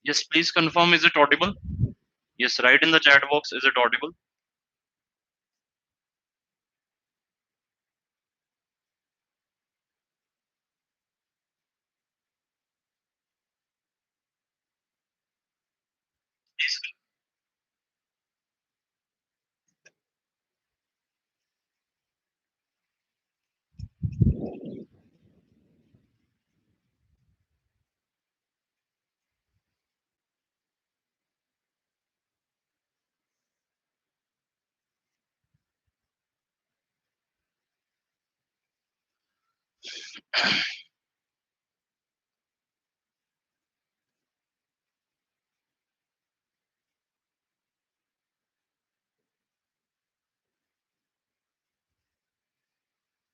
Yes, please confirm, is it audible? Yes, write in the chat box, is it audible? Please.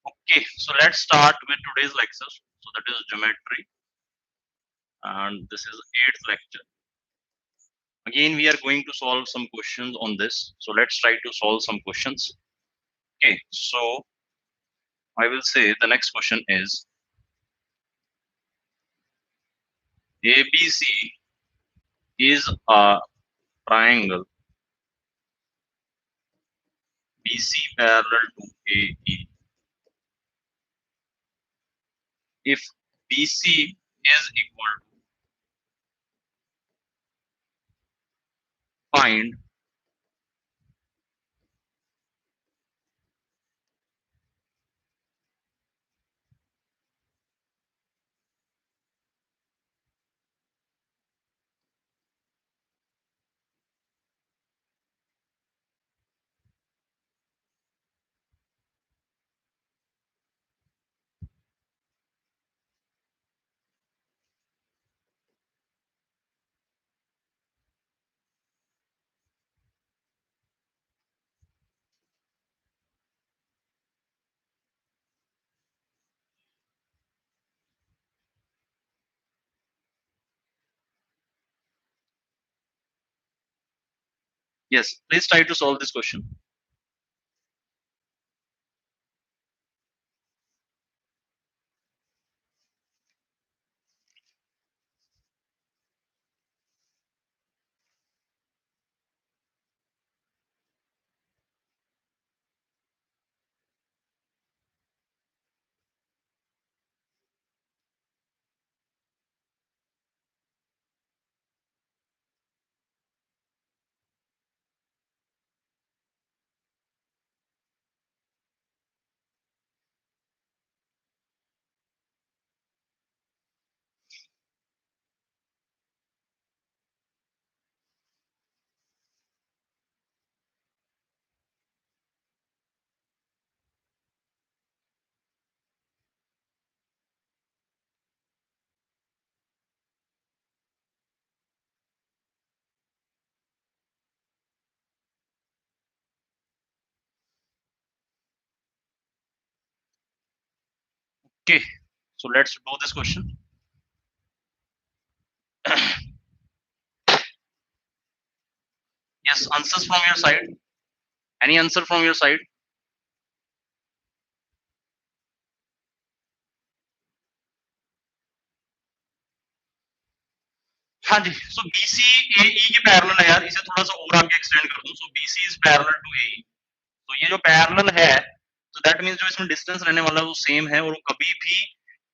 Okay, so let's start with today's lecture. So that is geometry, and this is eighth lecture. Again, we are going to solve some questions on this. So let's try to solve some questions. Okay, so I will say the next question is ABC is a triangle BC parallel to AE. If BC is equal to, find yes, please try to solve this question. Okay, so let's do this question. Yes, answers from your side. Any answer from your side? हाँ जी, so BC AE के parallel है यार, इसे थोड़ा सा और आगे extend कर दूं. So BC is parallel to AE. तो ये जो पैरेलल है, तो दैट मींस जो इसमें डिस्टेंस रहने वाला है वो सेम है, और कभी भी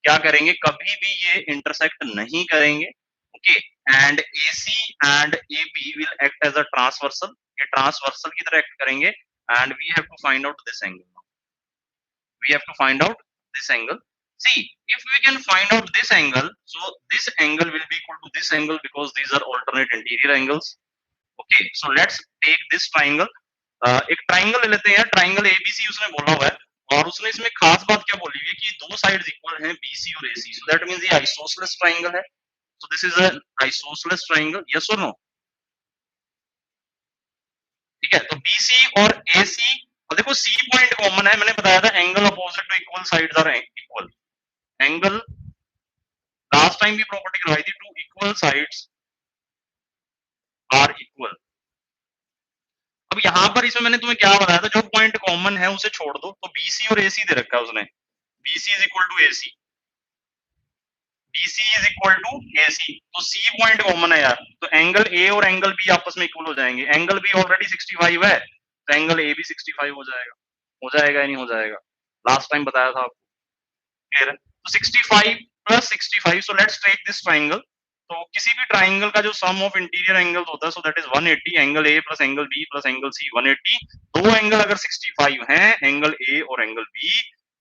क्या करेंगे, कभी भी ये इंटरसेक्ट नहीं करेंगे. Okay, and AC and AB will act as a transversal. ये ट्रांसवर्सल की तरह एक्ट करेंगे, and we have to find out this angle. We have to find out this angle. See, if we can find out this angle, so this angle will be equal to this angle because these are alternate interior angles. Okay, so let's take this triangle. एक triangle ले लेते हैं यार, triangle ABC उसने बोला हुआ है, और उसने इसमें खास बात क्या बोली हुई है कि दो साइड्स इक्वल हैं बीसी और एसी. सो दैट मींस ये आइसोसेलेस ट्राइंगल है. So this is a isosceles triangle. Yes और नो? ठीक है, तो बीसी और एसी, और देखो सी पॉइंट कॉमन है. मैंने बताया था angle opposite to equal sides are equal. Angle last time भी प्रॉपर्टी करवाई थी, to equal sides are equal. अब यहां पर इसमें मैंने तुम्हें क्या बताया था, जो पॉइंट कॉमन है उसे छोड़ दो. तो बीसी और एसी दे रखा है उसने, BC is equal to AC. BC is equal to AC, तो C पॉइंट कॉमन है यार, तो एंगल A और एंगल B आपस में इक्वल हो जाएंगे, एंगल B ऑलरेडी 65 है, तो एंगल A भी 65 हो जाएगा या नहीं हो जाएगा, लास्ट टाइम बताया था आपको, क्लियर है, तो 65 plus 65, so let's take this triangle, तो किसी भी ट्राइंगल का जो सम ऑफ इंटीरियर एंगल होता है, so that is 180, angle A plus angle B plus angle C 180, दो एंगल अगर 65 हैं, एंगल A और एंगल B,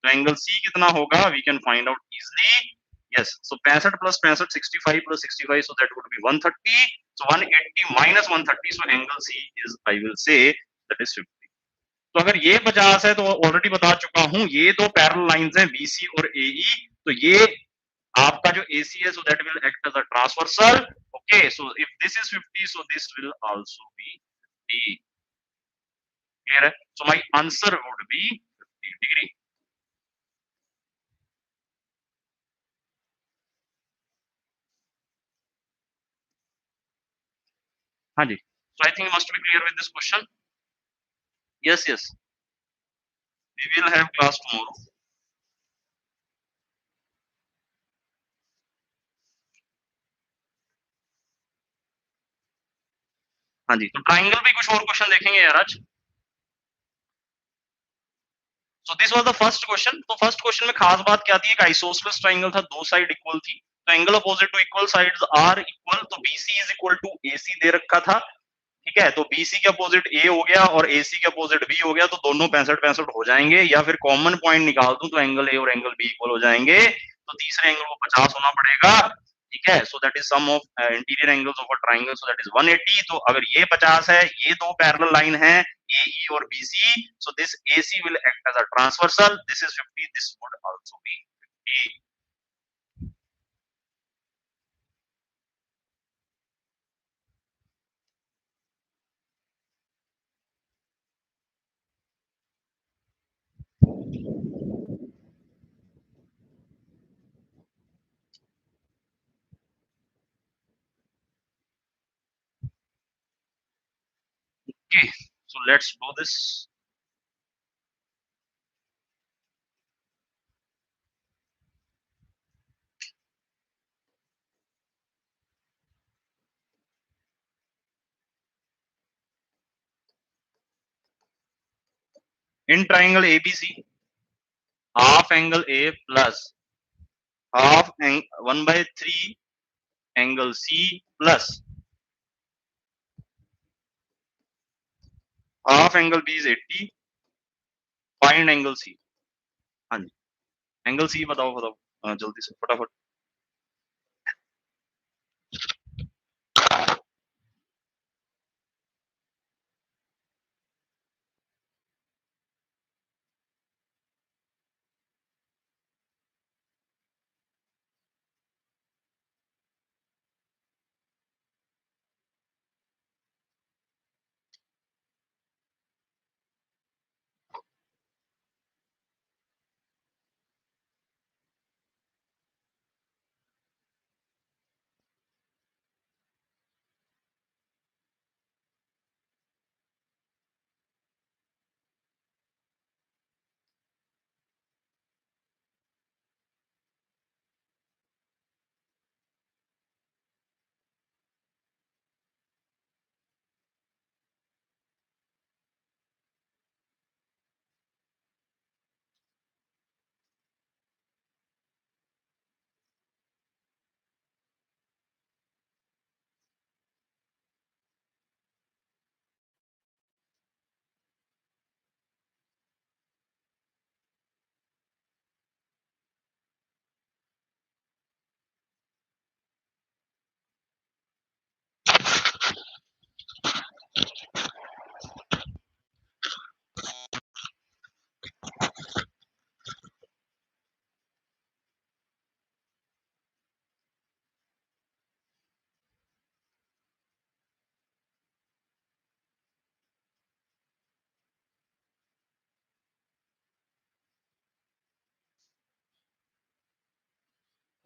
तो एंगल C कितना होगा, we can find out easily, yes, so 65 plus 65, 65 plus 65, so that would be 130, so 180 minus 130, so angle C is, I will say, that is 50, तो अगर ये 50 है, तो ऑलरेडी बता चुका हूं, ये दो पैरेलल लाइंस हैं BC और AE, तो ये आपका जो AC है, so that will act as a transversal, okay, so if this is 50, so this will also be 50, clear है, so my answer would be 50 degree. हाँ जी, so I think you must be clear with this question. Yes, yes, we will have class tomorrow. हाँ जी, तो triangle भी कुछ और question देखेंगे यार आज, so this was the first question, तो फर्स्ट क्वेश्चन में खास बात क्या थी, एक आइसोसेलेस ट्राइंगल था, दो साइड इक्वल थी, तो angle opposite to equal sides are equal, तो BC is equal to AC दे रखा था, ठीक है, तो BC के अपोजिट A हो गया और AC के अपोजिट B हो गया, तो दोनों 65 हो जाएंगे, या फिर कॉमन पॉइंट निकाल दूं तो एंगल A और एंगल B इक्वल हो जाएंगे, तो तीसरे एंगल को 50 होना पड़ेगा, ठीक है, so that is sum of interior angles of a triangle, so that is 180, तो अगर ये 50 है, ये दो पैरेलल लाइन है AE और BC, so this AC will act as a transversal, this is 50, this would also be 50. Okay, so let's do this. In triangle ABC, half angle A plus half 1/3 angle C plus half angle B is 80, find angle C. हाँ जी, angle C बताओ बताओ, जल्दी से फटाफट.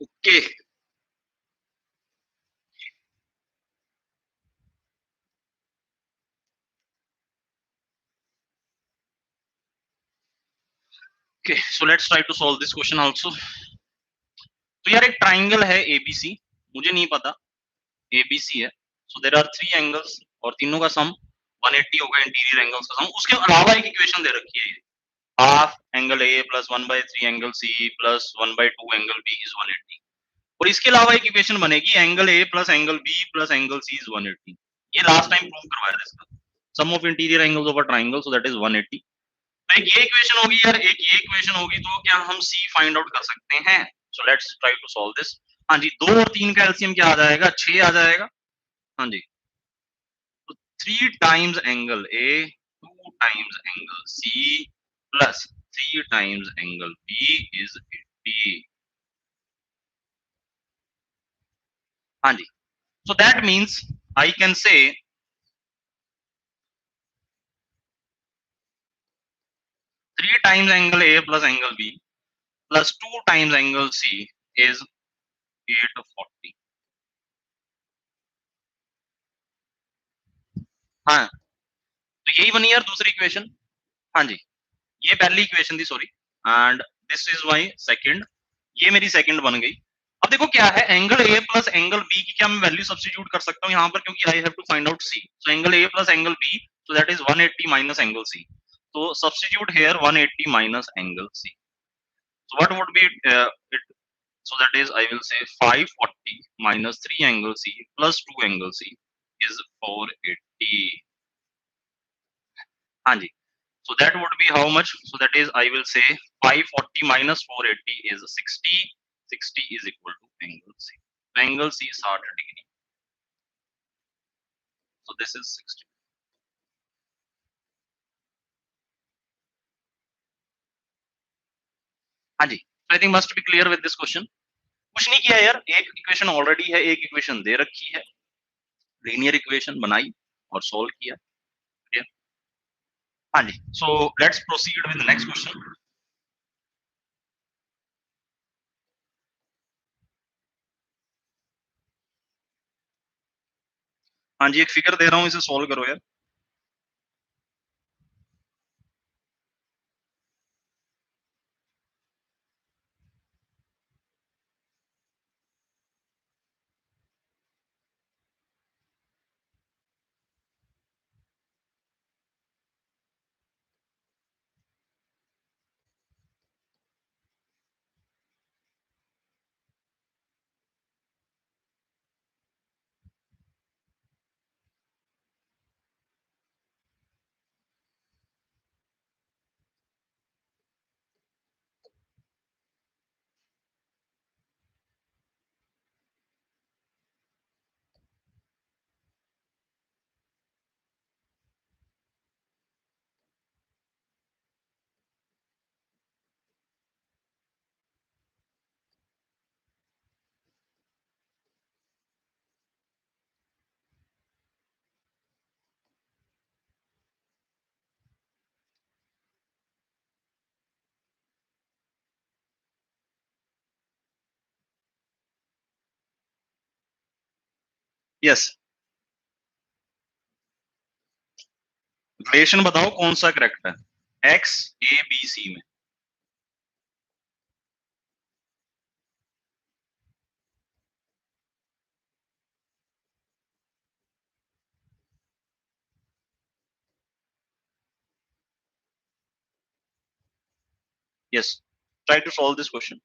Okay, okay, so let's try to solve this question also. तो यार एक ट्राइंगल है एबीसी, मुझे नहीं पता, एबीसी है, सो देयर आर 3 एंगल्स और तीनों का सम 180 होगा, इंटीरियर एंगल्स का सम। उसके अलावा एक इक्वेशन दे रखी है ये, half angle A plus 1/3 angle C plus 1/2 angle B is 180। और इसके अलावा एक इक्वेशन बनेगी, angle A plus angle B plus angle C is 180। ये लास्ट टाइम प्रूव करवाया था इसका, sum of interior angles of a triangle, so that is 180। तो एक ये इक्वेशन होगी यार, एक ये इक्वेशन होगी, तो क्या हम सी फाइंड आउट कर सकते हैं? So let's try to solve this. हाँ जी, 2 और 3 का एलसीएम क्या आ जाएगा? 6 आ जाएगा। हाँ जी, तो 3 times angle A, 2 times angle C plus 3 times angle B is 80। हाँ जी, so that means I can say 3 times angle A plus angle B plus 2 times angle C is 840। हाँ, तो यही बनी यार दूसरी इक्वेशन। हाँ जी, ये पहली इक्वेशन थी, sorry, and this is my second, ये मेरी सेकंड बन गई। अब देखो क्या है, angle A plus angle B की क्या मैं वैल्यू सब्स्टिट्यूट कर सकता हूँ यहाँ पर, क्योंकि I have to find out C. So angle A plus angle B, so that is 180 minus angle C. तो substitute here 180 minus angle C. So what would be it? So that is, I will say 540 minus 3 angle C plus 2 angle C is 480। हाँ जी, so that would be how much? So that is, I will say 540 minus 480 is 60। 60 is equal to angle C। So angle C is 60 degree। So this is 60। हाँ जी, so I think must be clear with this question। कुछ नहीं किया यार, एक equation already है, एक equation दे रखी है, लीनियर इक्वेशन बनाई और सॉल्व किया। ठीक है? हाँ जी, so let's proceed with next question. हाँ जी, एक फिगर दे रहा हूँ, इसे सॉल्व करो यार। यस, रिलेशन बताओ कौन सा करेक्ट है, एक्स ए बी सी में। Yes, try to solve this question.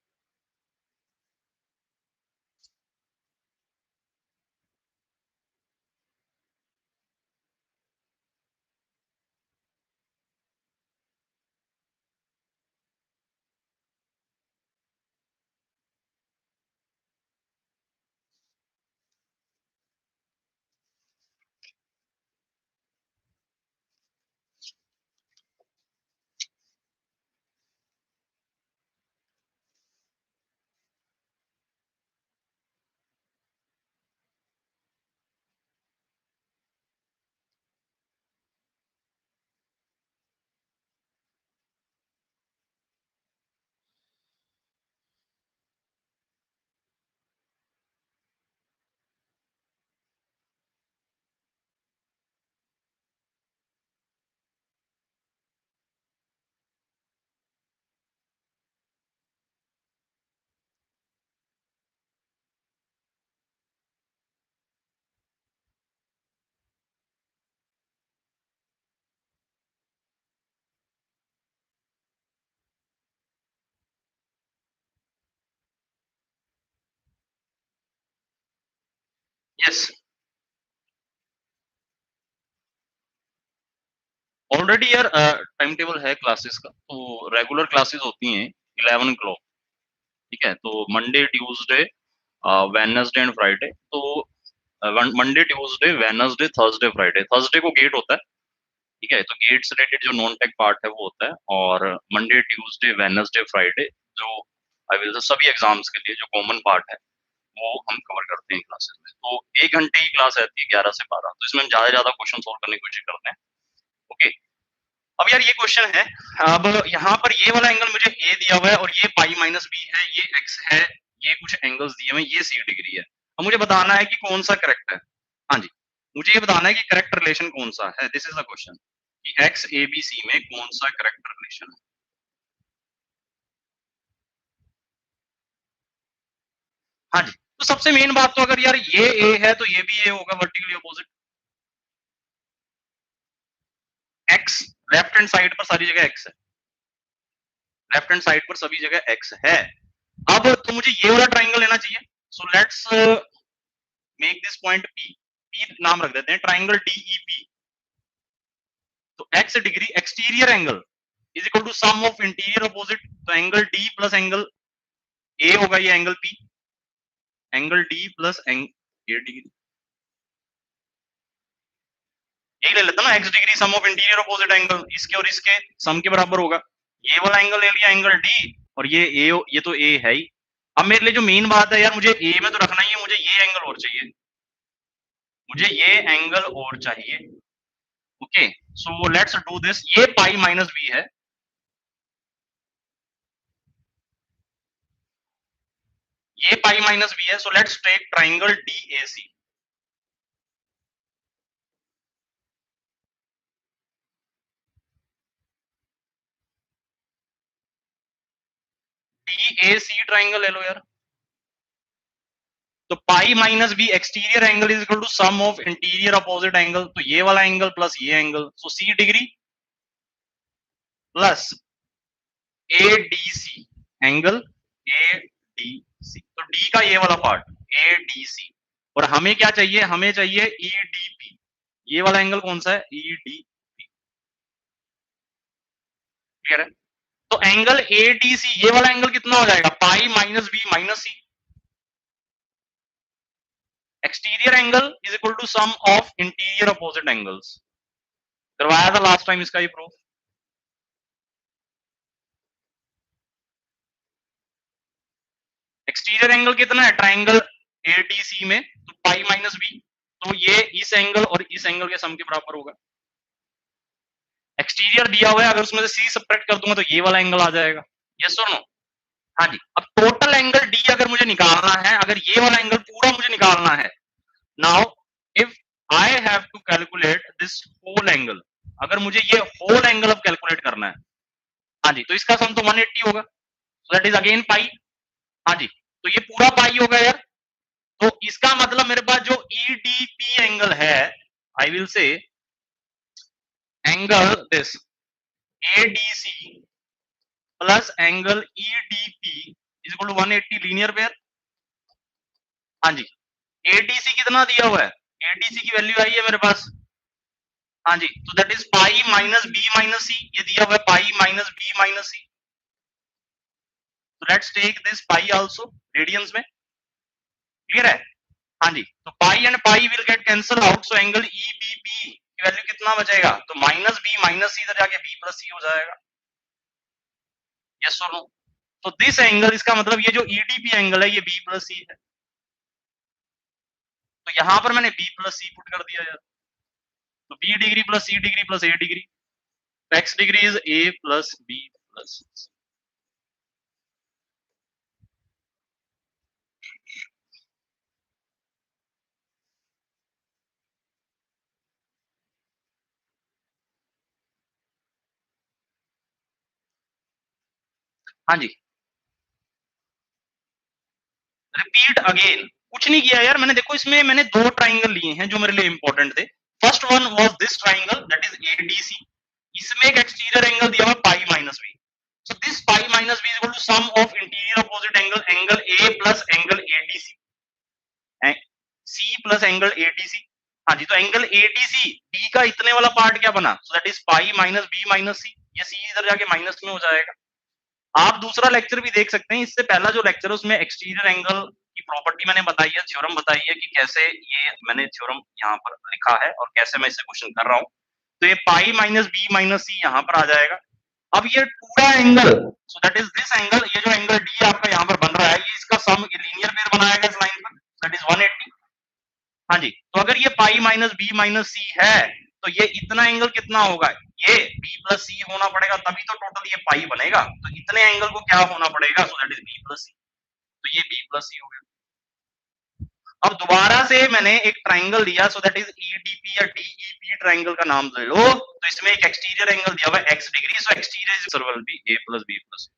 Yes, already यार टाइम टेबल है क्लासेस का, तो रेगुलर क्लासेस होती हैं 11 o'clock, ठीक है? तो Monday, Tuesday, Wednesday and Friday, तो Monday, Tuesday, Wednesday, Thursday, Friday, Thursday को गेट होता है, ठीक है? तो गेट से रिलेटेड जो नॉन टेक पार्ट है वो होता है, और मंडे, ट्यूसडे, वेडनेसडे, फ्राइडे जो आई विल से सभी एग्जाम्स के लिए जो कॉमन पार्ट है वो हम कवर करते हैं क्लासेस में। तो 1 घंटे की क्लास रहती है 11 से 12, तो इसमें हम ज़्यादा क्वेश्चन सॉल्व करने की कोशिश करते हैं। ओके, अब यार ये क्वेश्चन है, अब यहाँ पर ये वाला एंगल मुझे ए दिया हुआ है और ये पाई माइनस बी है, ये एक्स है, ये कुछ एंगल्स दिए हुए हैं, ये सी डिग्री है। अब मुझे बताना है कि कौन सा करेक्ट है। हाँ जी, मुझे ये बताना है कि करेक्ट रिलेशन कौन सा है, दिस इज द क्वेश्चन, कि एक्स ए बी सी में कौन सा करेक्ट रिलेशन है। हाँ जी, तो सबसे मेन बात तो अगर यार ये ए है तो ये भी ए होगा, vertically opposite. X left hand side पर सारी जगह एक्स है, लेफ्ट हैंड साइड पर सभी जगह एक्स है। अब तो मुझे ये वाला ट्राइंगल लेना चाहिए, so let's make this point P, P नाम रख देते हैं, ट्राइंगल डीईपी। तो X degree exterior angle is equal to sum of interior opposite, तो angle D plus angle A होगा, ये angle P, angle D plus A degree, यही ले लेता ना, X degree sum of interior opposite angle, इसके और इसके सम के बराबर होगा। ये वाला एंगल ले लिया एंगल डी, और ये ए, ये तो ए है ही। अब मेरे लिए जो मेन बात है यार, मुझे ए में तो रखना ही है, मुझे ये एंगल और चाहिए, मुझे ये एंगल और चाहिए। Okay, so let's do this, ये पाई माइनस बी है, ये पाई माइनस बी है, so let's take triangle DAC. DAC triangle ले लो यार, तो pi minus B exterior angle is equal to sum of interior opposite angle, तो ये वाला एंगल प्लस ये angle, so C degree plus A D C angle A D C, तो D का ये वाला पार्ट ए डी सी, और हमें क्या चाहिए, हमें चाहिए ई डी पी, ये वाला एंगल कौन सा है, ई डी पी, क्लियर है? तो एंगल ए डी सी, ये वाला एंगल कितना हो जाएगा, pi minus B minus C, exterior angle is equal to sum of interior opposite angles, करवाया था लास्ट टाइम इसका ही प्रूफ। एक्सटीरियर एंगल कितना है, ट्राइंगल एडीसी में, तो पाई माइनस बी, तो ये इस एंगल और इस एंगल के सम के बराबर होगा। एक्सटीरियर दिया हुआ है, अगर उसमें से सी सब्ट्रैक्ट कर दूंगा तो ये वाला एंगल आ जाएगा, यस और नो? हाँ जी, अब टोटल एंगल डी अगर मुझे निकालना है, अगर ये वाला एंगल पूरा मुझे निकालना है, now if I have to calculate this whole angle, अगर मुझे ये होल एंगल अब कैलकुलेट करना है, हाँ जी, तो इसका सम तो 180 होगा, सो दैट इज अगेन पाई। हाँ जी, तो ये पूरा पाई होगा यार, तो इसका मतलब मेरे पास जो ईडीपी एंगल है, I will say angle this ADC plus angle EDP is equal to 180 linear pair. हाँ जी, एडीसी कितना दिया हुआ है, एडीसी की वैल्यू आई है मेरे पास, हाँ जी, तो that is pi minus B minus C, ये दिया हुआ है pi minus B minus C, तो let's take this pi also radians में, क्लियर है? हाँ जी, तो pi and pi will get cancel out, so angle EBP की वैल्यू कितना बचेगा, तो माइनस बी माइनस सी, इधर जाके बी प्लस सी हो जाएगा, यस और नो? तो दिस एंगल, इसका मतलब ये जो ईडीपी एंगल है ये बी प्लस सी है, तो यहां पर मैंने बी प्लस सी पुट कर दिया यार, तो B degree plus C degree plus A degree, X degree is A plus B plus C. हाँ जी, रिपीट अगेन, कुछ नहीं किया यार मैंने, देखो इसमें मैंने दो ट्राइंगल लिए हैं जो मेरे लिए इंपॉर्टेंट थे। First one was this triangle that is A D C, इसमें एक एक्सटीरियर एंगल दिया हुआ pi minus B, so this pi minus B is equal to sum of interior opposite angle, angle A plus angle A D C, C plus angle A D C. हाँ जी, तो angle ADC D का इतने वाला पार्ट क्या बना, so that is pi minus B minus C. ये C इधर जाके माइनस में हो जाएगा। आप दूसरा लेक्चर भी देख सकते हैं, इससे पहला जो लेक्चर है उसमें एक्सटीरियर एंगल की प्रॉपर्टी मैंने बताई है, थ्योरम बताई है कि कैसे ये मैंने थ्योरम यहाँ पर लिखा है और कैसे मैं इसे क्वेश्चन कर रहा हूँ। तो ये पाई माइनस बी माइनस सी यहाँ पर आ जाएगा। अब ये पूरा angle, so that is this angle, ये जो एंगल डी आपका यहाँ पर बन रहा है, ये इसका सम लीनियर पेयर बनाएगा इस लाइन पर, दैट इज 180। हाँ जी, तो अगर ये पाई माइनस बी माइनस सी है, तो ये इतना एंगल कितना होगा, ये बी प्लस सी होना पड़ेगा, तभी तो टोटल ये पाई बनेगा। तो इतने एंगल को क्या होना पड़ेगा, so that is B plus C. तो ये बी प्लस सी हो गया। अब दोबारा से मैंने एक ट्राइंगल दिया, सो दैट इज ईडीपी या डीईपी ट्राइंगल का नाम ले लो। तो इसमें एक एक्सटीरियर एंगल दिया हुआ है X degree, so exterior circle B A plus B plus.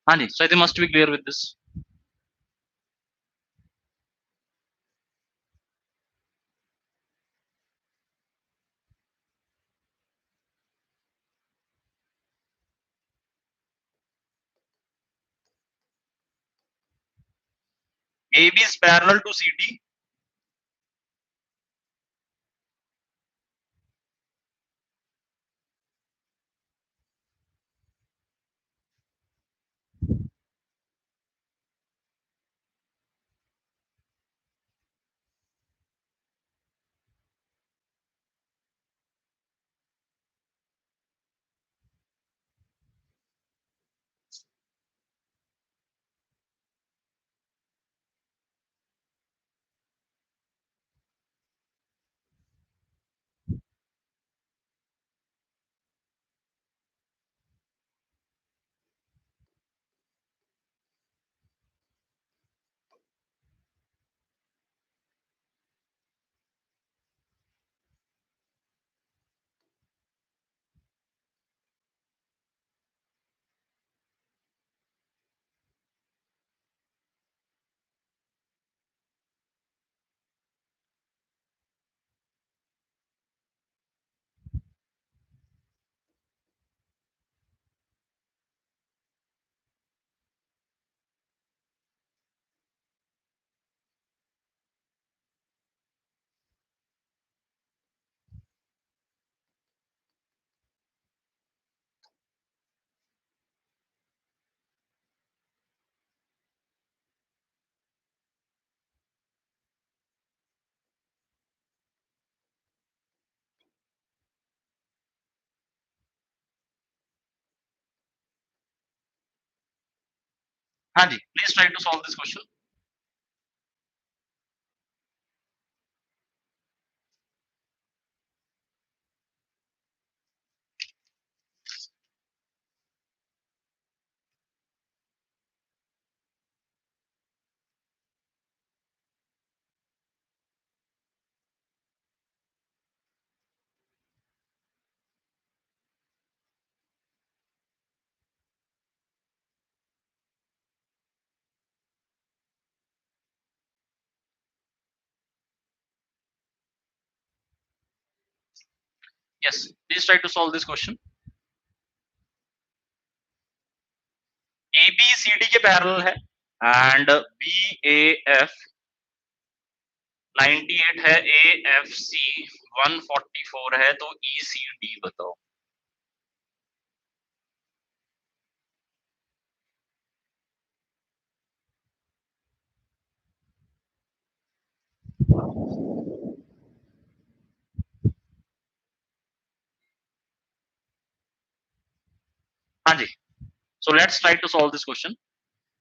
हाँ जी, so I must be clear with this. A B is parallel to C D. हाँ जी, please try to solve this question. Yes, please try to solve this question. A B C D के parallel है and B A F 98 है, A F C 144 है, तो ई सी D बताओ। हाँ जी, so let's try to solve this question.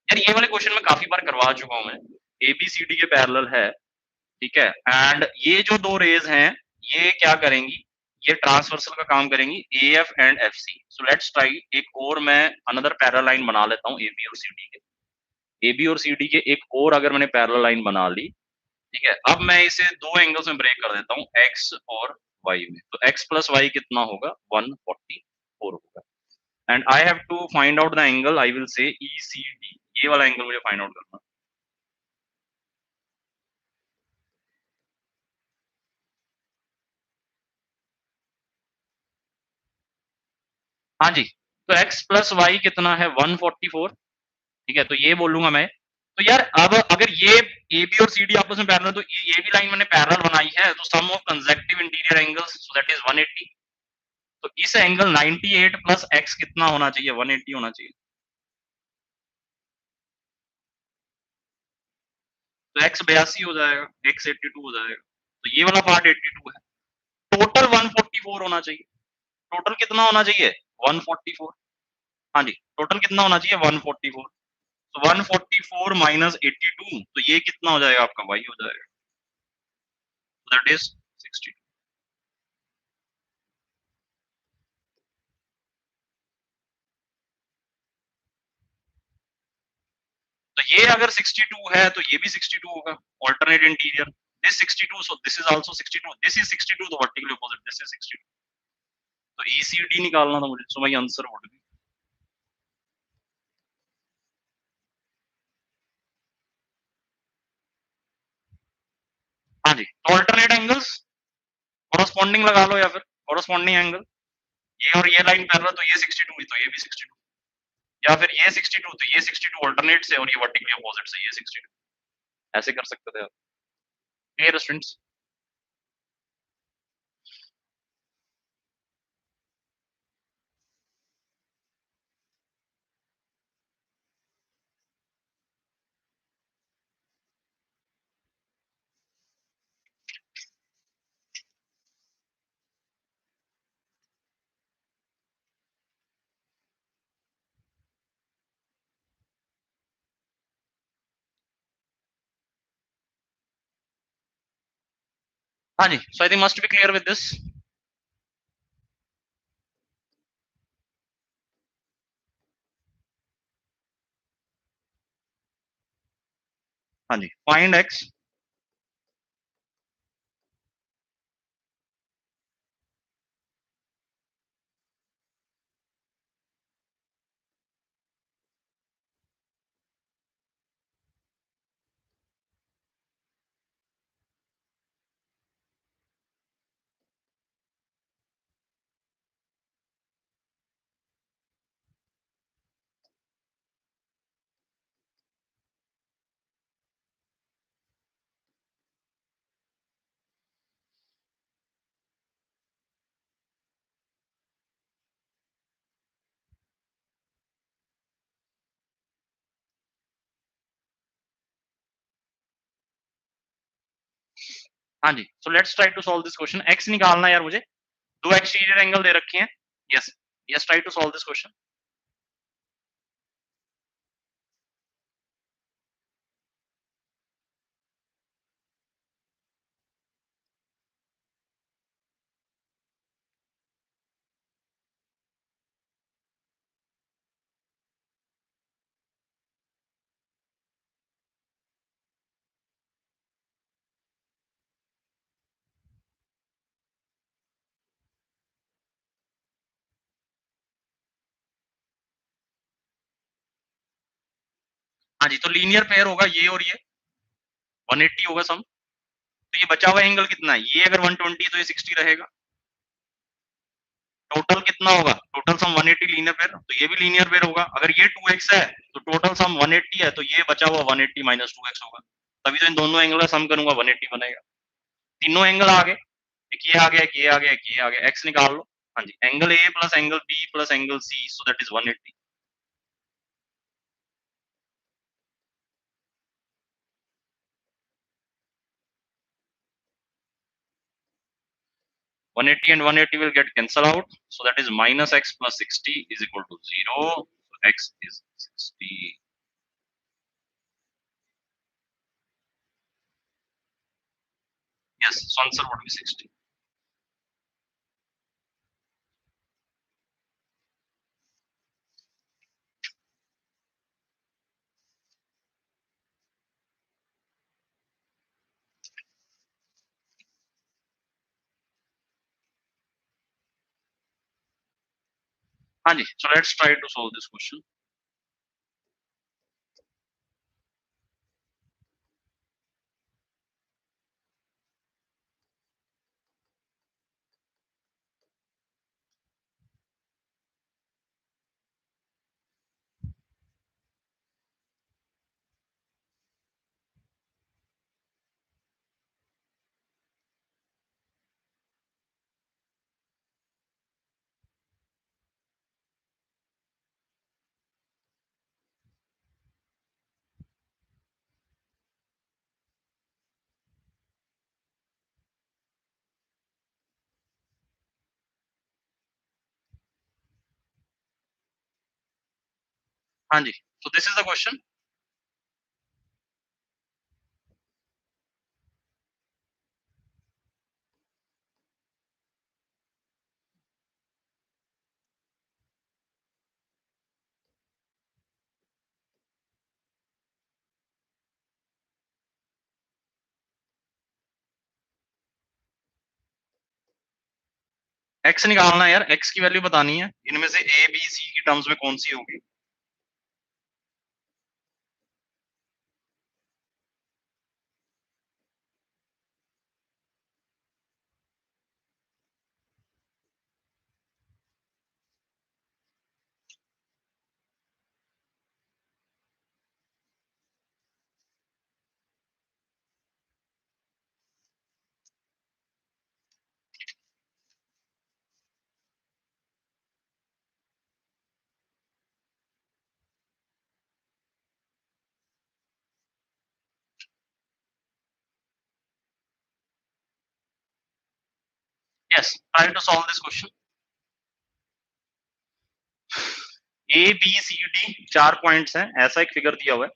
यार ये वाले क्वेश्चन मैं काफी बार करवा चुका हूं मैं। ए बी सी डी के पैरेलल है, ठीक है, एंड ये जो दो रेज हैं ये क्या करेंगी, ये ट्रांसवर्सल का काम करेंगी, A F and F C. So let's try, एक और मैं अनदर पैरेलल लाइन बना लेता हूँ ए बी और सी डी के। AB और CD के एक और अगर मैंने पैरेलल लाइन बना ली, ठीक है, अब मैं इसे दो एंगल्स में ब्रेक कर देता हूँ, x और y में। तो x प्लस y कितना होगा? 144 होगा। And I have to find out the angle, I will say ECD, ये वाला एंगल मुझे फाइंड आउट करना। हाँ जी, तो x प्लस वाई कितना है? 144, ठीक है, तो ये बोलूंगा मैं। तो यार अब अगर ये AB और CD आपस में पैरेलल, तो ये भी लाइन मैंने पैरेलल बनाई है, तो sum of consecutive interior angles, so that is 180। तो इस एंगल 98 प्लस x कितना होना चाहिए? 180 होना चाहिए। तो x 82 हो जाएगा, x 82 हो जाएगा। तो ये वाला पार्ट 82 है। टोटल 144 होना चाहिए। टोटल कितना होना चाहिए? 144। हाँ जी, टोटल कितना होना चाहिए? 144। तो 144 माइनस 82, तो ये कितना हो जाएगा आपका? y हो जाएगा। That is 60। तो ये अगर 62 है तो ये भी 62 होगा, alternate interior. This 62, so this is also 62, this is 62, तो वर्टिकली अपोजिट, दिस इज 62। तो ECD निकालना था मुझे, so my answer would be. हाँ जी, तो ऑल्टरनेट एंगल्स कॉरेस्पॉन्डिंग लगा लो, या फिर कॉरेस्पॉन्डिंग एंगल, ये और ये लाइन पैरेलल, तो ये 62 हुई, तो ये भी 62, या फिर ये 62 तो ये 62 ऑल्टरनेट से, और ये वर्टिकली अपोजिट से, ये 62। ऐसे कर सकते थे आप। Clear students? हाँ जी, so I think must be clear with this. हाँ जी, फाइंड x। हाँ जी, so let's try to solve this question. x निकालना है यार मुझे, दो एक्सटीरियर एंगल दे रखे हैं। Yes, yes, try to solve this question. हाँ जी, तो लीनियर पेयर होगा ये और ये, 180 होगा सम। तो ये बचा हुआ एंगल कितना है? ये अगर 120 तो ये 60 रहेगा। टोटल कितना होगा? टोटल सम 180 लीनियर पेयर, तो ये भी लीनियर पेयर होगा। अगर ये 2x है तो टोटल सम 180 है, तो ये बचा हुआ 180 माइनस 2x होगा। तभी तो इन दोनों एंगल का सम करूंगा, 180 बनेगा। तीनों एंगल आ गए, एक ये आ गया, एक ये आ गया, एक ये आ गया। x निकाल लो। हाँ जी, angle A plus angle B plus angle C, so that is 180। 180 and 180 will get cancel out, so that is minus x plus 60 is equal to 0. So x is 60. Yes, so answer would be 60. हाँ जी, so let's try to solve this question. हाँ जी, so this is the question. X निकालना है यार, x की value बतानी है, इनमें से ए बी सी की टर्म्स में कौन सी होगी। Yes, try to solve this question. A B C D 4 points हैं, ऐसा एक फिगर दिया हुआ है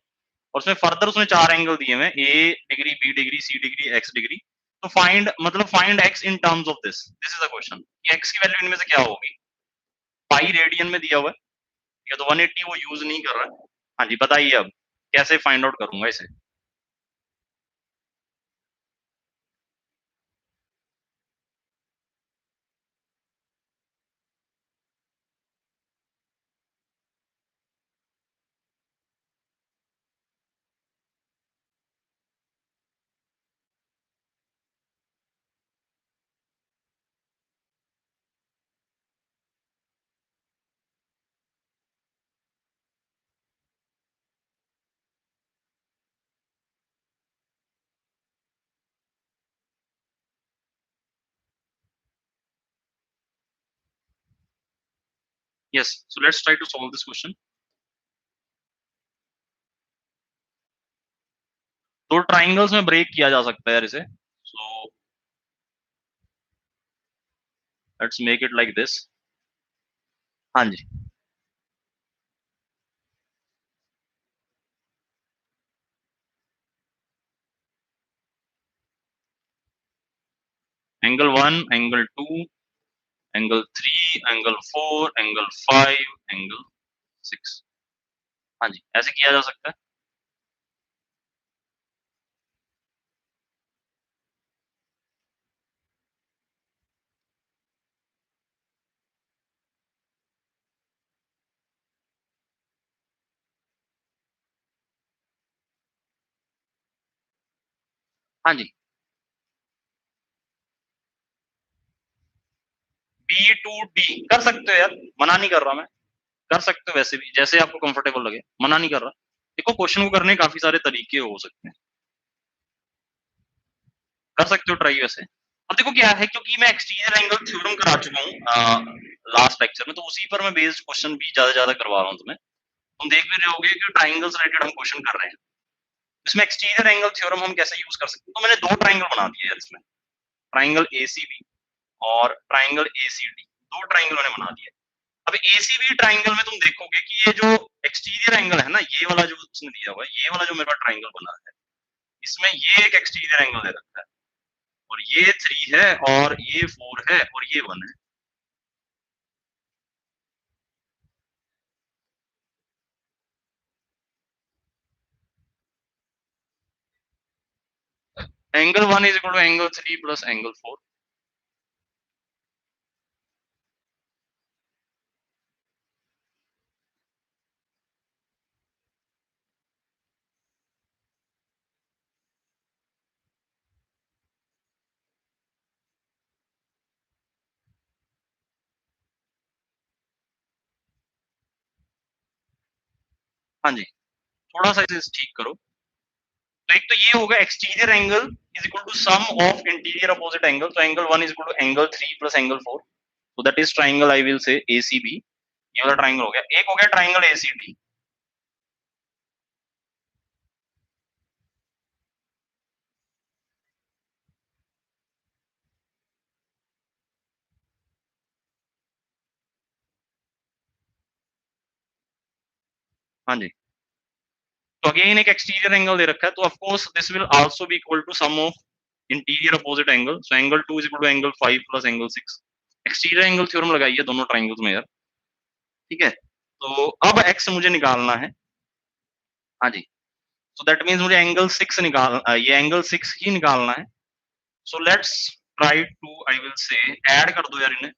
और उसमें फर्दर उसने 4 एंगल दिए हुए हैं, ए डिग्री, बी डिग्री, सी डिग्री, एक्स डिग्री। तो फाइंड मतलब find x in terms of this, this is the question कि एक्स की वैल्यू इनमें से क्या होगी। पाई रेडियन में दिया हुआ है, या तो 180 वो यूज नहीं कर रहा है। हाँ जी, बताइए अब कैसे फाइंड आउट करूंगा इसे। Yes, so let's try to solve this question. तो ट्राइंगल्स में ब्रेक किया जा सकता है यार इसे, so let's make it like this. हाँ जी, angle 1, angle 2, angle 3, angle 4, angle 5, angle 6। हाँ जी, ऐसे किया जा सकता है। हाँ जी, बी टू डी कर सकते हो यार, मना नहीं कर रहा मैं, कर सकते हो वैसे भी, जैसे आपको कंफर्टेबल लगे, मना नहीं कर रहा। देखो क्वेश्चन को करने के काफी सारे तरीके हो सकते हैं, कर सकते हो ट्राई वैसे। अब देखो क्या है, क्योंकि मैं एक्सटीरियर एंगल थ्योरम करा चुका हूँ लास्ट लेक्चर में, तो उसी पर मैं बेस्ड क्वेश्चन भी ज्यादा ज्यादा करवा रहा हूँ तुम्हें। तुम देख भी रहे होगे कि ट्राइंगल्स रिलेटेड हम क्वेश्चन कर रहे हैं, इसमें एक्सटीरियर एंगल थ्योरम हम कैसे यूज कर सकते हैं। तो मैंने 2 ट्राइंगल बना दिए यार इसमें, ट्राइंगल एसीबी और ट्राइंगल एसीडी, 2 ट्राइंगल मैंने बना दिए। अब एसीबी ट्राइंगल में तुम देखोगे कि ये जो एक्सटीरियर एंगल है ना, ये वाला जो उसने दिया हुआ है, ये वाला जो मेरे पास ट्राइंगल बना है, इसमें ये एक एक्सटीरियर एंगल दे रखा है, और ये 3 है, और ये 4 है, और ये 1 है। Angle 1 is equal to angle 3 plus angle 4। हाँ जी, थोड़ा-सा इसे ठीक करो। तो एक तो ये होगा exterior angle is equal to sum of interior opposite angle, तो angle 1 is equal to angle 3 plus angle 4, so that is triangle I will say ACB। ये वाला ट्रायंगल हो गया। एक हो गया ट्रायंगल ACD। हाँ जी, तो अगेन एक एक्सटीरियर एंगल दे रखा है, तो of course this will also be equal to sum of interior opposite angle, so angle 2 is equal to angle 5 plus angle 6। Exterior angle theorem लगाइए दोनों ट्रायंगल्स में यार, ठीक है। तो अब x मुझे निकालना है। हाँ जी, so that means मुझे एंगल 6 ये एंगल 6 ही निकालना है। So let's try to I will say add कर दो यार इन्हें।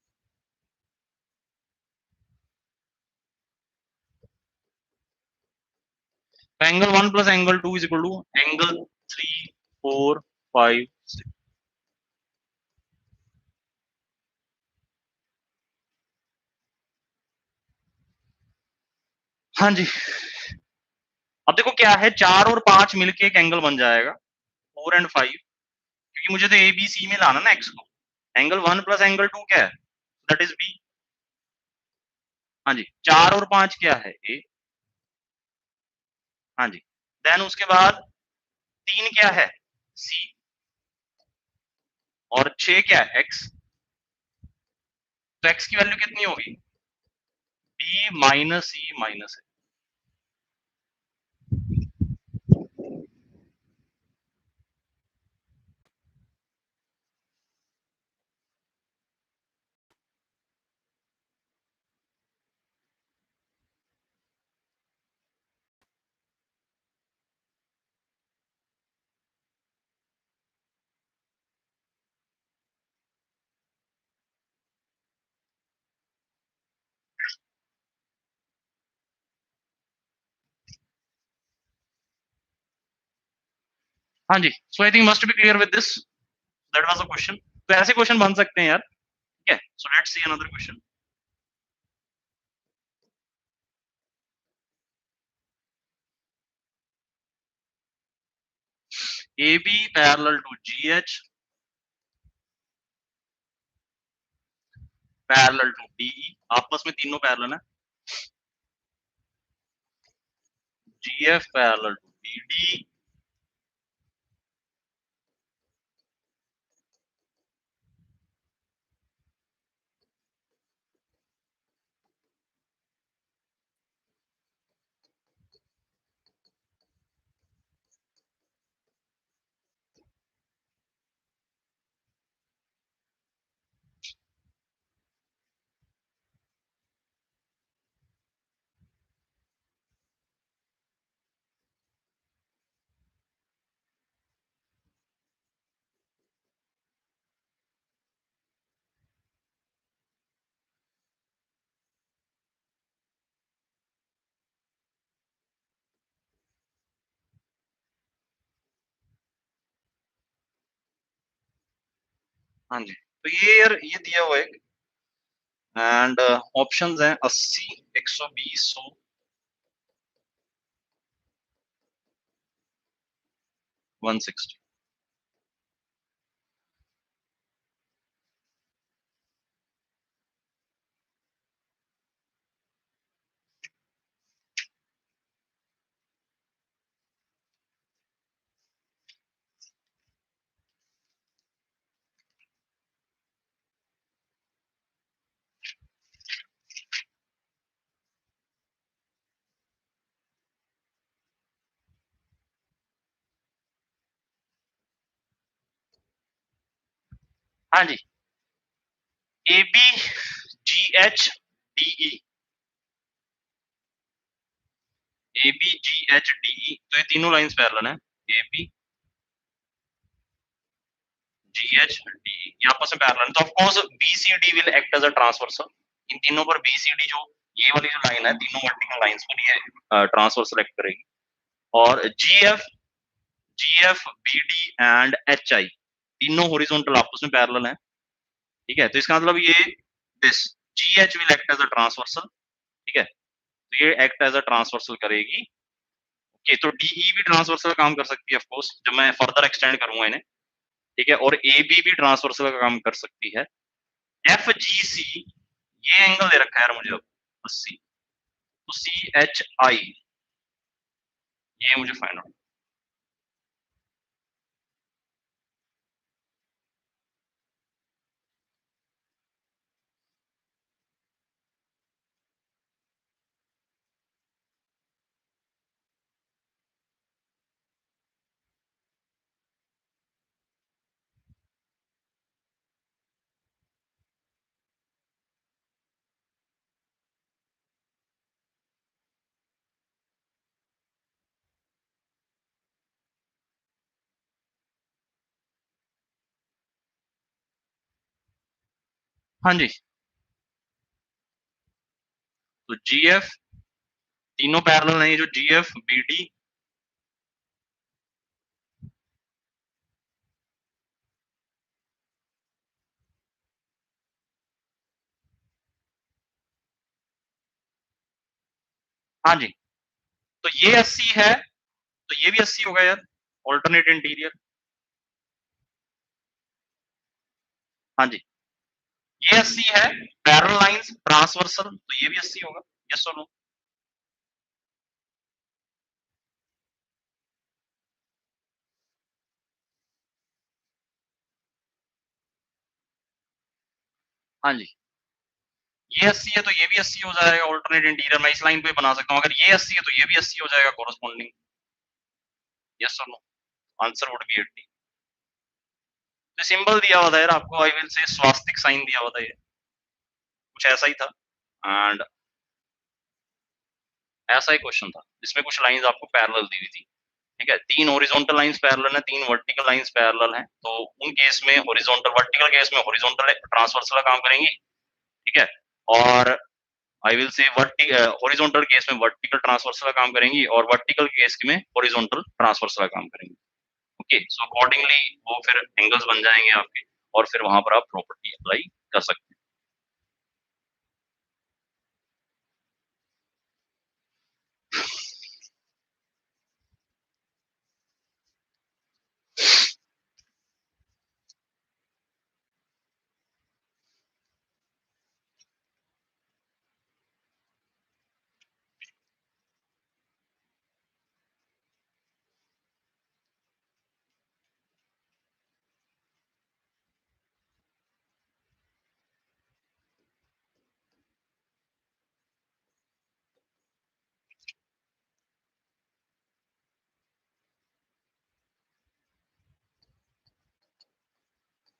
Angle 1 plus angle 2 is equal to angle 3 4 5 6। हाँ जी, अब देखो क्या है, 4 और 5 मिलके एक एंगल बन जाएगा 4 एंड 5, क्योंकि मुझे तो ए बी सी में लाना ना एक्स को। एंगल 1 प्लस एंगल 2 क्या है, दैट इज बी। हाँ जी, 4 और 5 क्या है, ए। हाँ जी, देन उसके बाद 3 क्या है, सी, और 6 क्या है, एक्स। तो एक्स की वैल्यू कितनी होगी, बी माइनस सी माइनस है। हाँ जी, so I think must be clear with this, that was a question. तो ऐसे क्वेश्चन बन सकते हैं यार, ठीक है। So let's see another question. A B parallel to G H parallel to D, आपस में तीनों पैरेलल है। G F parallel to D D. हाँ जी, तो ये यार ये दिया हुआ है, एंड ऑप्शंस हैं 80 120 100। One sixty. हाँ जी, A B G H D E, A B G H D E, तो ये तीनों लाइंस पैरेलल हैं। A B G H D, ये आपस में पैरेलल है, तो of course B C D will act as a transversal. इन तीनों पर बी सी डी, जो ये वाली जो लाइन है, तीनों वर्टिकल लाइंस पर ये ट्रांसवर्सल एक्ट करेगी। और G F B D and H I तीनों हॉरिजॉन्टल आपस में पैरेलल हैं, ठीक है। तो इसका मतलब ये this G H will act as a transversal, ठीक है। तो ये एक्ट एज अ ट्रांसवर्सल करेगी। ओके, तो डीई भी ट्रांसवर्सल का काम कर सकती है ऑफ कोर्स, जब मैं फर्दर एक्सटेंड करूंगा इन्हें, ठीक है, और एबी भी ट्रांसवर्सल का काम कर सकती है। एफ जी सी, ये एंगल दे रखा है यार मुझे अब 80, तो सी एच आई, ये मुझे फाइंड आउट। हाँ जी, तो जी एफ, तीनों पैरेलल हैं, जो जी एफ बी डी, हाँ जी, तो ये 80 है, तो ये भी 80 होगा यार, ऑल्टरनेट इंटीरियर। हाँ जी, ये 80 है, पैरेलल लाइंस ट्रांसवर्सल, तो ये भी 80 होगा। यस और नो? हाँ जी, ये 80 है तो ये भी 80 हो जाएगा, ऑल्टरनेट इंटीरियर मैं इस लाइन पे बना सकता हूँ। अगर ये 80 है तो ये भी 80 हो जाएगा कोरस्पॉन्डिंग। यस और नो? Answer would be 80। तो सिंबल दिया हुआ था यार आपको, आई विल से स्वास्तिक साइन दिया हुआ था, ये कुछ ऐसा ही था। एंड ऐसा ही क्वेश्चन था जिसमें कुछ लाइंस आपको पैरेलल दी हुई थी, ठीक है, 3 हॉरिजॉन्टल लाइंस पैरेलल है, 3 वर्टिकल लाइंस पैरेलल हैं, तो उन केस में हॉरिजॉन्टल, वर्टिकल केस में हॉरिजॉन्टल ट्रांसवर्सल का काम करेंगी, ठीक है, और आई विल से हॉरिजॉन्टल केस में वर्टिकल ट्रांसवर्सल का काम करेंगी, और वर्टिकल केस में हॉरिजॉन्टल ट्रांसवर्सल का काम करेंगी। ओके, सो अकॉर्डिंगली वो फिर एंगल्स बन जाएंगे आपके, और फिर वहां पर आप प्रॉपर्टी अप्लाई कर सकते हैं।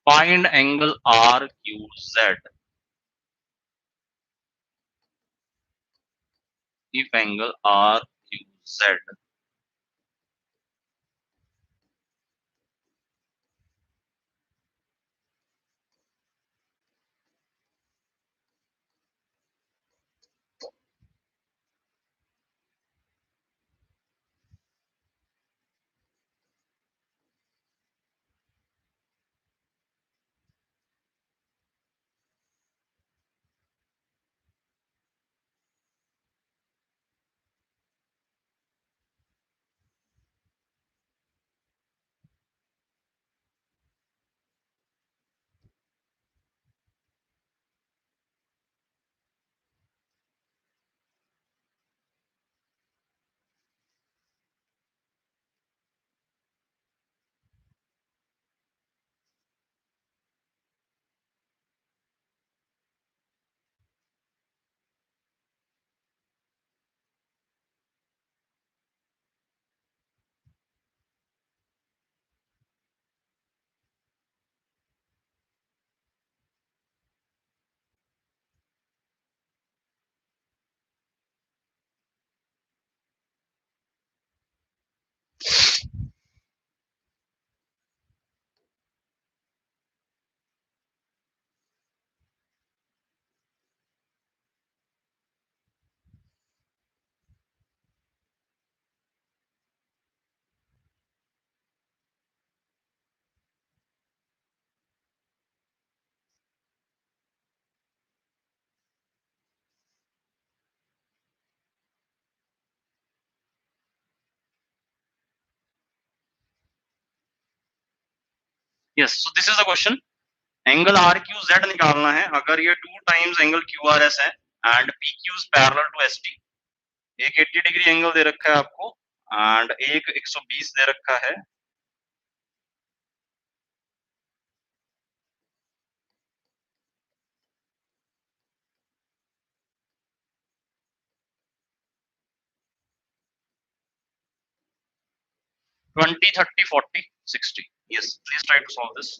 Find angle R Q Z if angle R Q Z. Yes, so this is the question. Angle R Q Z निकालना है अगर ये 2 times angle Q R S है and P Q is parallel to S T. एक 80 degree angle दे रखा है आपको and एक 120 दे रखा है। 20, 30, 40, 60। Yes, please try to solve this.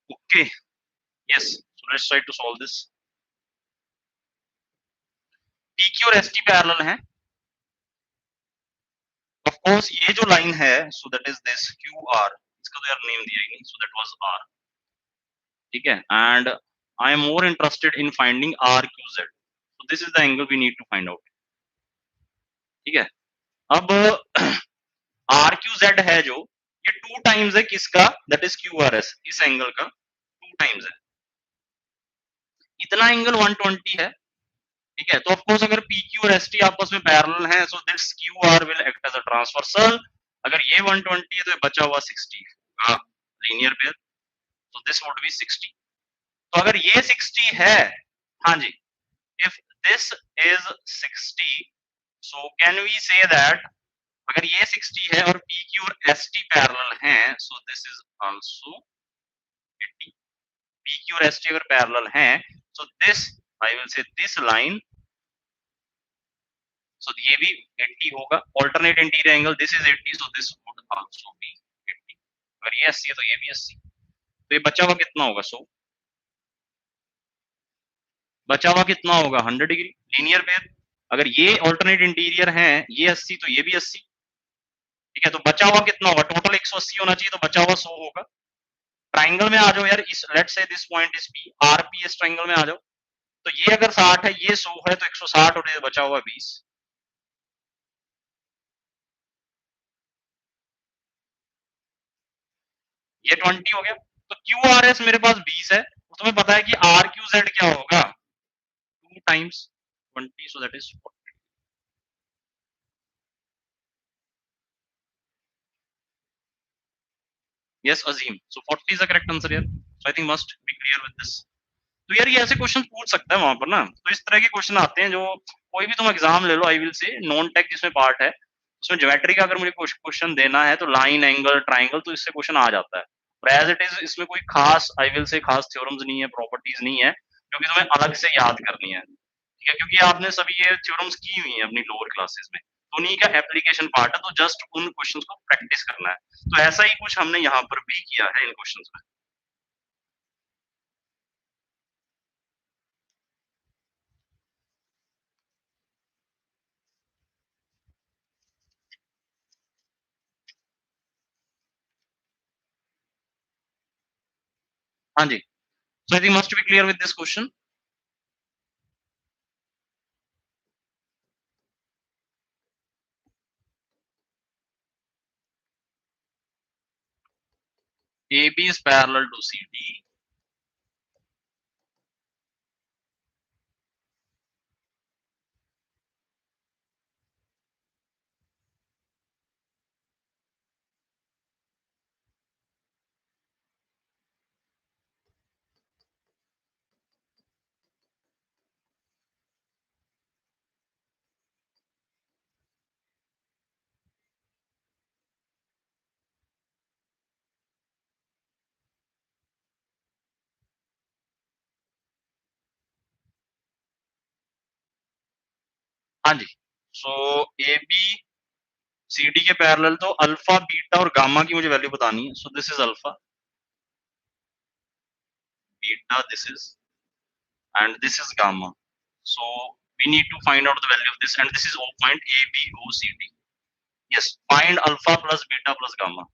'Okay, yes. So let's try to solve this. PQ और ST parallel हैं। Of course ये जो लाइन है, so that is this QR, इसका तो यार नेम दिया ही नहीं, so that was R, ठीक है? And I am more interested in finding RQZ. So this is the angle we need to find out, ठीक है? अब RQZ है जो, ये 2 टाइम्स है किसका? That is QRS, इस एंगल का 2 टाइम्स है। इतना एंगल 120 है, ठीक है? तो ऑफ कोर्स अगर PQ और ST आपस में पैरेलल हैं, so this QR will act as a transversal। अगर ये 120 है तो ये बचा हुआ 60 होगा, linear pair, so this would be 60। तो अगर ये 60 है, हाँ जी, if this is 60, so can we say that अगर ये 60 है और PQ और ST पैरेलल हैं, so this is also 80। PQ और ST अगर पैरेलल हैं, so this I will say this line, so ये भी 80 होगा। Alternate interior angle, this is 80, so this would also be 80। अगर ये 80 है तो ये भी 80। तो ये बचा हुआ कितना होगा? सो बचा हुआ कितना होगा? 100 डिग्री, लीनियर पेयर। अगर ये ऑल्टरनेट इंटीरियर है, ये 80 तो ये भी 80, ठीक है? तो बचा हुआ कितना होगा? टोटल 180 होना चाहिए, तो बचा हुआ 100 होगा। ट्राइंगल में आ जाओ यार, इस let's say this point is P, RPS triangle में आ जाओ। तो ये अगर 60 है, ये 100 है, तो 160 हो जाए, बचा हुआ 20। ये 20 हो गया। तो क्यू आर एस मेरे पास 20 है, तो तुम्हें पता है कि आर क्यू जेड क्या होगा? 2 times 20, so that is 40। Yes, Azim. So 40 is the correct answer here. So I think must be clear with this. तो यार ये ऐसे क्वेश्चन पूछ सकता है वहां पर ना, तो इस तरह के क्वेश्चन आते हैं जो कोई भी तुम एग्जाम ले लो, I will say non tech जिसमें पार्ट है, उसमें ज्योमेट्री का अगर मुझे क्वेश्चन देना है तो लाइन एंगल ट्राइंगल तो इससे क्वेश्चन आ जाता है। और एज इट इज इसमें कोई खास आई विल से खास थ्योरम्स नहीं है, प्रॉपर्टीज नहीं है जो कि तुम्हें अलग से याद करनी है, ठीक है? क्योंकि आपने सभी ये थ्योरम्स की हुई है अपनी लोअर क्लासेस में, तो उन्हीं का एप्लीकेशन पार्ट है, तो जस्ट उन क्वेश्चंस को प्रैक्टिस करना है। तो ऐसा ही कुछ हमने यहाँ पर भी किया है इन क्वेश्चंस में। हाँ जी, so I think must be clear with this question. AB is parallel to CD. हाँ जी, सो AB CD के पैरेलल, तो अल्फा, बीटा और गामा की मुझे वैल्यू बतानी है. So this is alpha, beta, this is, and this is gamma. So we need to find out the value of this, and this is O point ABOCD. Yes, find alpha plus beta plus gamma.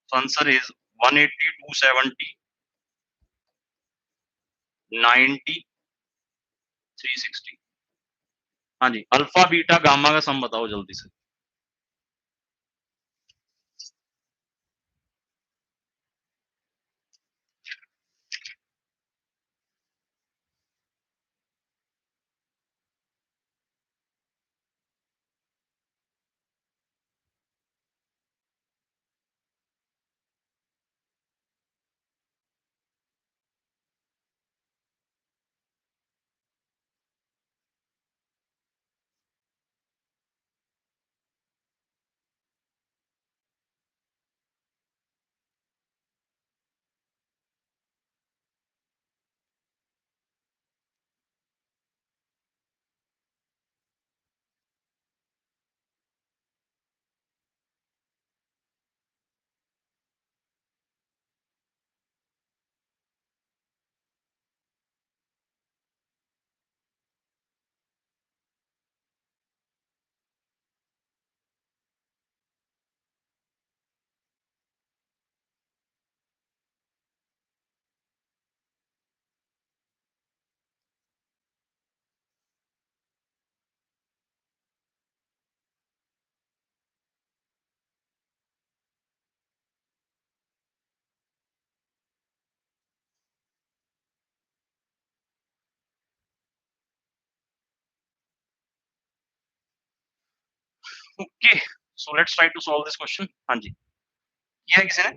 So answer is 180, 270, 90, 360. हाँ जी, alpha beta gamma का सम बताओ जल्दी से. Okay, so let's try to solve this question. हाँ जी, किया है किसी ने?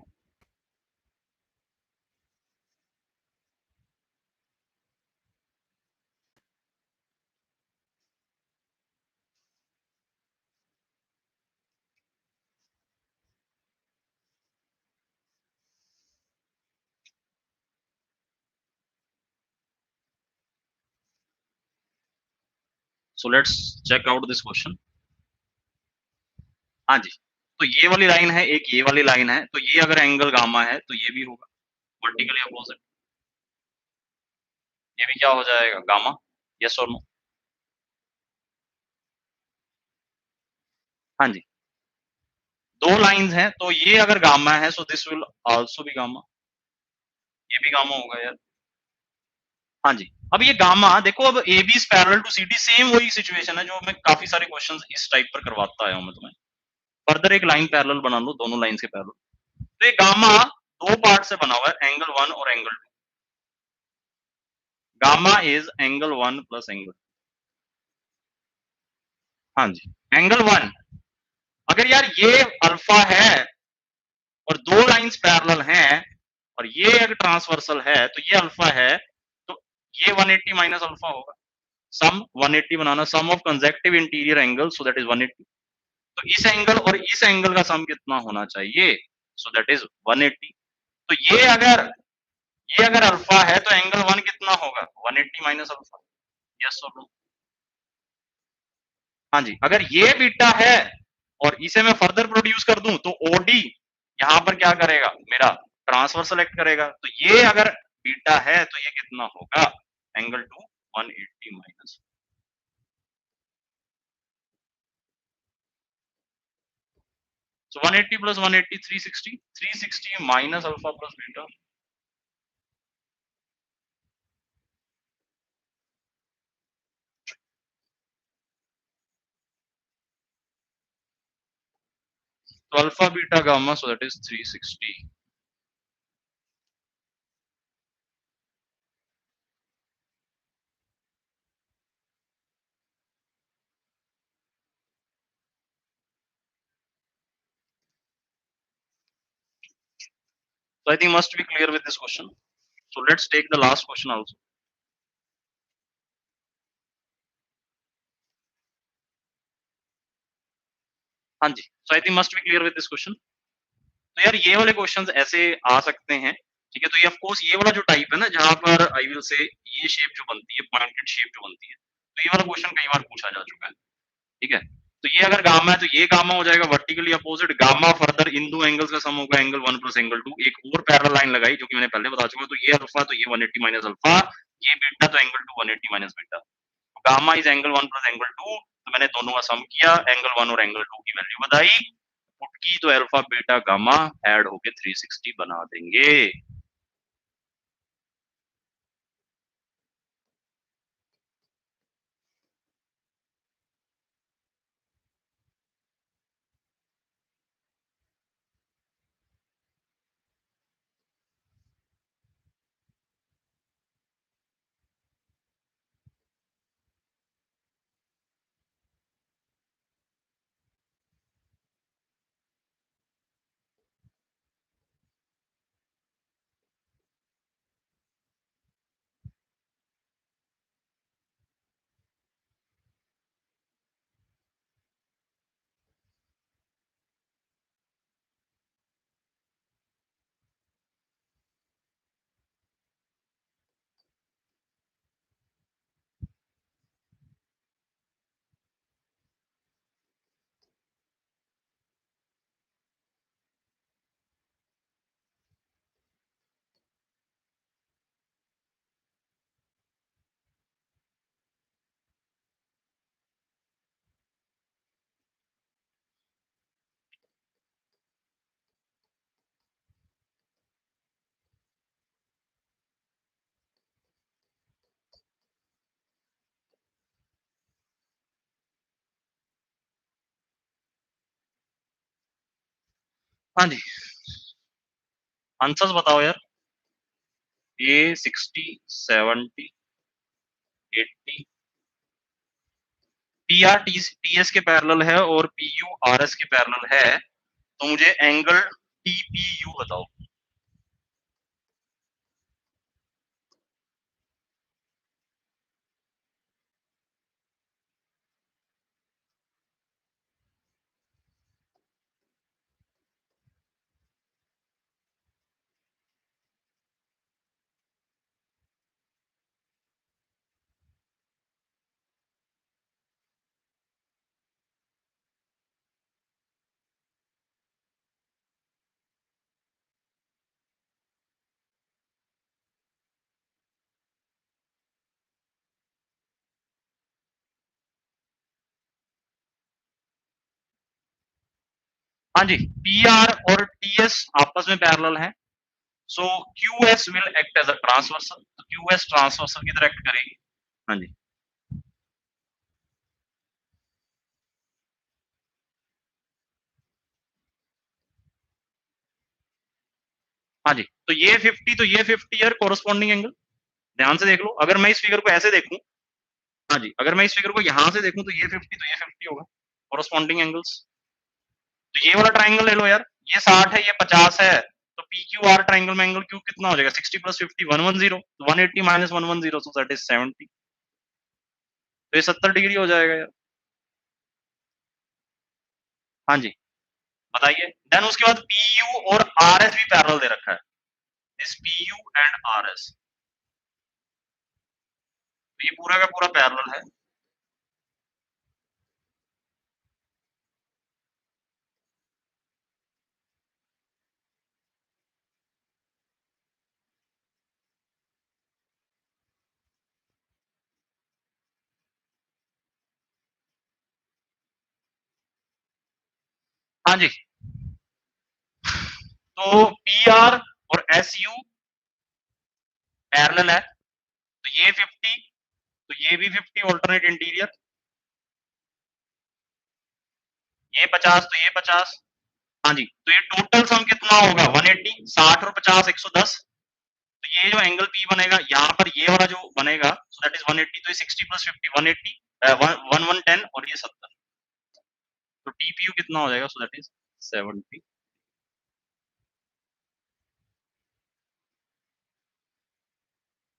So let's check out this question. हाँ जी, तो ये वाली लाइन है, एक ये वाली लाइन है, तो ये अगर एंगल गामा है तो ये भी होगा वर्टिकली अपोजिट. ये भी क्या हो जाएगा, गामा. यस और नो? हाँ जी, दो लाइंस हैं, तो ये अगर गामा है, so this will also B gamma. ये भी गामा होगा यार. हाँ जी, अब ये गामा देखो, अब A B is parallel to C D, same वही सिचुएशन है जो मैं काफी सारे क्वेश्चंस इस टाइप पर करवाता आया हूं मैं तुम्हें. फर्दर एक लाइन पैरेलल बना लो, दोनों लाइन के पैरेलल. तो ये गामा दो पार्ट से बना हुआ है, एंगल वन और angle two. Gamma is angle one plus angle. हाँ जी, एंगल वन. अगर यार ये अल्फा है और दो लाइंस पैरेलल हैं और ये अगर ट्रांसवर्सल है तो ये अल्फा है, तो ये 180 माइनस अल्फा होगा. सम 180 बनाना, sum of consecutive interior angle, so that is 180. तो इस एंगल और इस एंगल का सम कितना होना चाहिए, सो दैट इज 180. तो ये अगर अल्फा है तो एंगल वन कितना होगा, 180 माइनस अल्फा. यस और नो? हाँ जी, अगर ये बीटा है और इसे मैं फर्दर प्रोड्यूस कर दूं तो ओडी यहाँ पर क्या करेगा, मेरा ट्रांसफर सेलेक्ट करेगा. तो ये अगर बीटा है तो ये कितना होगा, angle two 180 minus. So 180 plus 180, 360. 360 minus alpha plus beta. So alpha, beta, gamma. So that is 360. So I think must be clear with this question. So let's take the last question also. हाँ जी, so I think must be clear with this question. तो यार ये वाले questions ऐसे आ सकते हैं, ठीक है? तो ये ऑफ कोर्स ये वाला जो टाइप है ना जहाँ पर आई विल से ये शेप जो बनती है, पॉइंटेड शेप जो बनती है, तो ये वाला क्वेश्चन कई बार पूछा जा चुका है, ठीक है? तो ये अगर गामा है तो ये गामा हो जाएगा vertically opposite, gamma further in दो एंगल्स का सम होगा एंगल 1 प्लस एंगल 2, एक और पैरेलल लाइन लगाई जो कि मैंने पहले बता चुका हूं, तो ये अल्फा तो ये 180 माइनस अल्फा, ये बीटा तो angle 2 180 minus beta, gamma is angle 1 plus angle 2, तो मैंने दोनों का सम किया, एंगल 1 और एंगल 2 की वैल्यू बताई, पुट की तो अल्फा बीटा गामा ऐड होके 360 बना देंगे। हाँ जी, आंसर्स बताओ यार। ये 60 70 80 पी आर टी एस के पैरेलल है और पी यू आर एस के पैरेलल है, तो मुझे एंगल टी पी यू बताओ। हाँ जी, पी आर और टी एस आपस में पैरेलल है, so Q S will act as a transversal, तो क्यू एस ट्रांसवर्सल की तरह एक्ट करेगी। हाँ जी, हाँ जी, तो ये 50 तो ये 50 यार कोरस्पॉन्डिंग एंगल, ध्यान से देख लो, अगर मैं इस फिगर को ऐसे देखूं, हाँ जी, अगर मैं इस फिगर को यहां से देखूं तो ये 50 तो ये 50 होगा, कोरस्पॉन्डिंग एंगल्स। तो ये वाला ट्राइंगल ले लो यार, ये 60 है ये 50 है, तो पी क्यू आर ट्राइंगल में एंगल क्यू कितना हो जाएगा, 60 plus 50 110, 180 minus 110 so that is 70, तो ये 70 डिग्री हो जाएगा यार। हाँ जी, बताइए। देन उसके बाद पी यू और आर एस भी पैरेलल दे रखा है, इस P U and R S, तो ये पूरा का पूरा पैरेलल है। हाँ जी, तो पी आर और एस यू पैरेलल है, तो ये 50 तो ये भी 50 ऑल्टरनेट इंटीरियर, ये 50 तो ये 50। हाँ जी, तो ये टोटल सम कितना होगा 180, 60 और 50 110, तो ये जो एंगल पी बनेगा यहाँ पर ये वाला जो बनेगा सो दैट इज 180, तो ये 60 प्लस 50 180 1110 और ये 70, तो टीपीयू कितना हो जाएगा सो दैट इज 70।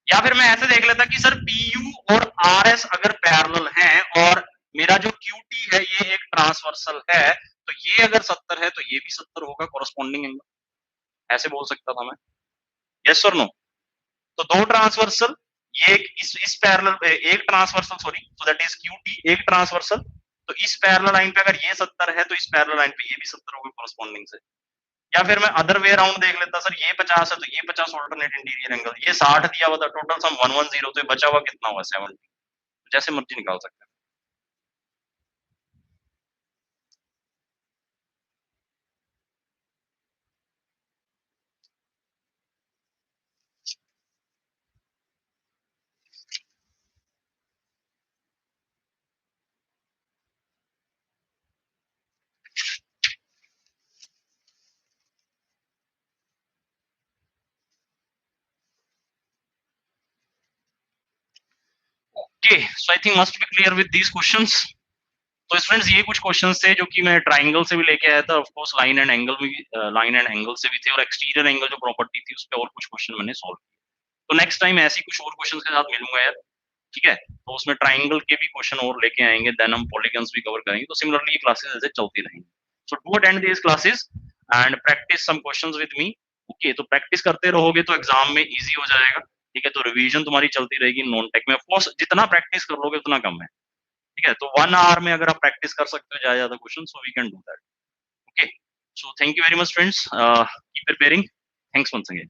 या फिर मैं ऐसे देख लेता कि सर पीयू और आरएस अगर पैरेलल हैं और मेरा जो क्यूटी है ये एक ट्रांसवर्सल है, तो ये अगर 70 है तो ये भी 70 होगा कोरस्पॉन्डिंग एंगल, ऐसे बोल सकता था मैं। यस और नो? तो दो ट्रांसवर्सल, ये एक इस पैरेलल एक transversal, sorry, so that is Q T एक ट्रांसवर्सल, तो इस पैरेलल लाइन पे अगर ये 70 है तो इस पैरेलल लाइन पे ये भी 70 होगा कोरस्पॉन्डिंग से। या फिर मैं अदर वे अराउंड देख लेता, सर ये 50 है तो ये 50 ऑल्टरनेट इंटीरियर एंगल, ये 60 दिया हुआ था, टोटल सम 110, तो ये बचा हुआ कितना हुआ 70, जैसे मर्जी निकाल सकते हैं। Okay, so I think must be clear with these questions. तो स्टूडेंट्स ये कुछ क्वेश्चंस थे जो कि मैं ट्राइंगल से भी लेके आया था, of course line and angle भी, लाइन एंड एंगल से भी थे, और एक्सटीरियर एंगल जो प्रॉपर्टी थी उस पे और कुछ क्वेश्चन मैंने सॉल्व किए। तो नेक्स्ट टाइम ऐसी कुछ और क्वेश्चंस के साथ मिलूंगा यार, ठीक है? तो उसमें ट्राइंगल के भी क्वेश्चन और लेके आएंगे, देन हम पॉलीगन्स भी कवर करेंगे। तो सिमिलरली ये क्लासेस ऐसे चलती रहेंगी। So do attend this classes and practice some questions with me. Okay, तो प्रैक्टिस करते रहोगे तो एग्जाम में इजी हो जाएगा, ठीक है? तो रिवीजन तुम्हारी चलती रहेगी नॉन टेक में, ऑफ कोर्स जितना प्रैक्टिस कर लोगे उतना कम है, ठीक है? तो 1 आवर में अगर आप प्रैक्टिस कर सकते हो ज्यादा question, so we can do that. Okay, so thank you very much friends, keep preparing, thanks once again.